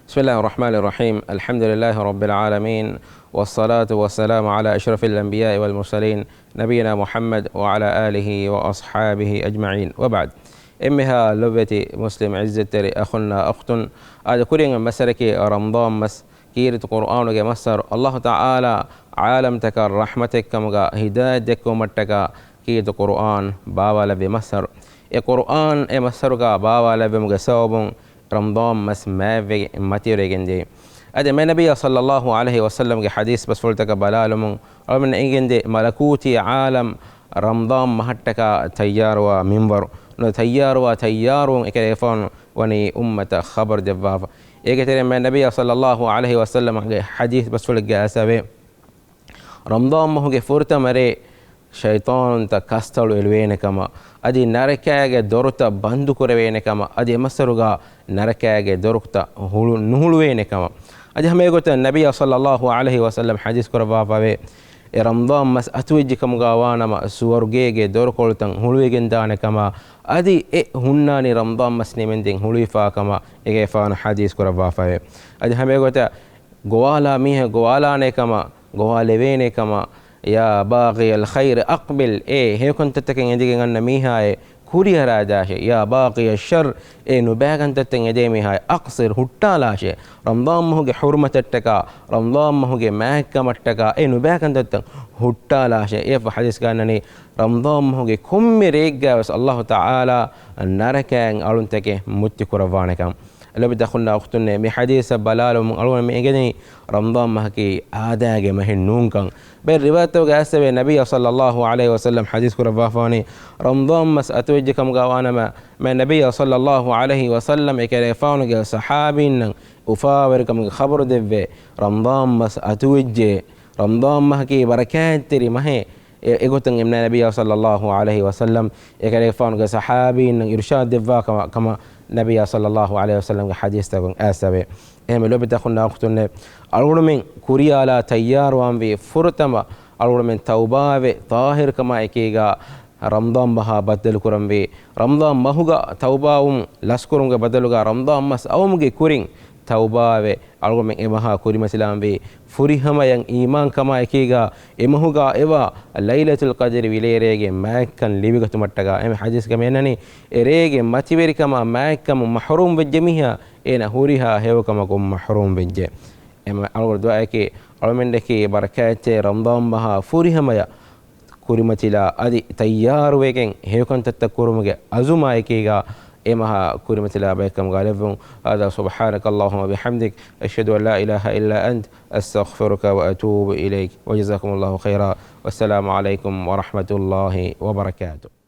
بسم الله الرحمن الرحيم. الحمد لله رب العالمين، والصلاة والسلام على أشرف الأنبياء والمرسلين نبينا محمد وعلى آله وأصحابه أجمعين، وبعد. إمها لبتي مسلم عزة أخنا أخت هذا كورين مسركي رمضان مس كيرت قرآن مصر الله تعالى عالم تكر رحمتك كمغا هدايتك ومتك كيرت قرآن بابا لبي مصر القرآن مصرك بابا لبي مغسوب رمضان مس ما ماتيريجندي أدي ما النبي صلى الله عليه وسلم في حديث بس فلتك بلالم من إنجندي ملكوتي عالم رمضان مهتك تيار ومنبر تيار إكريفون وني أمة خبر دبابة إكتر من النبي صلى الله عليه وسلم حديث بس فلك أسبي رمضان مهج فرت مري شيطان تكستل الوين كما أدي نركاء دورتا بندو كروين كما أدي مسروغا نركاء دورتا نهلوين كما أدي هم يقول النبي صلى الله عليه وسلم حديث كربابا رمضان مس أتوجه كم غوانا ما سورجيج دور كولتن هلويجن دان كما أدي هناني رمضان مسني من دين هلويفا كما إجفان حديث كربابا أدي هم يقول غوالا ميه غوالا نكما غوالوين كما يا باغي الخير أقبل هي كنت تتكين يديك أن ميها كوري هراداش يا باغي الشر نباغ أنت تتكين يديميها أقصر هتالاش رمضان مهوغ حرمة التكا رمضان مهوغ محكمة التكا نباغ أنت تتكين هتالاش فحديث كانني رمضان مهوغ كم ريقا بس الله تعالى نركان ألونتك متك رفانكم لو بدخلنا أختنا بحديث بلال ومن ألوان ميجني رمضان مهكي آداج مهنون كان بين رواية وجاسب النبي صلى الله عليه وسلم حديث كرفافاني رمضان مس أتوجكم قوانا ما النبي صلى الله عليه وسلم إكريفان جا صحابين وفاوركم خبر دبي رمضان مس أتوجه رمضان مهكي بركات تري مهي إقولتن من النبي صلى الله عليه وسلم إكريفان جا صحابين إرشاد دبا كما نبي صلى الله عليه وسلم حديث تكون آسبه هم لو بتأخذنا أختنا أقول من كوريا لا تيار وان في فرتما أقول من توبة طاهر كما إكيجا رمضان بها بدل كرم بي رمضان ما هو توبة لسكرم بدلوجا رمضان مس أو مجي كورين توبة أقول من إمها كوري مثلاً بي فريهما ين إيمان كما إكيجا إمهوجا إبا ليلة القدر بيليريج ما كان ليبيك تمتجا إم حديث كمينني إريج ما تبير كما ما كم محروم بالجميع إن هوريها هو كما كم محروم بالج إم أقول دعائك أقول من ذكي بركات رمضان بها فريهما يا كوري مثلا أدي تيار ويكين هو كنت تذكرهم أزوما إكيجا إمها كوري مثلا بكم غالبهم هذا سبحانك اللهم وبحمدك أشهد أن لا إله إلا أنت أستغفرك وأتوب إليك وجزاكم الله خيرا والسلام عليكم ورحمة الله وبركاته.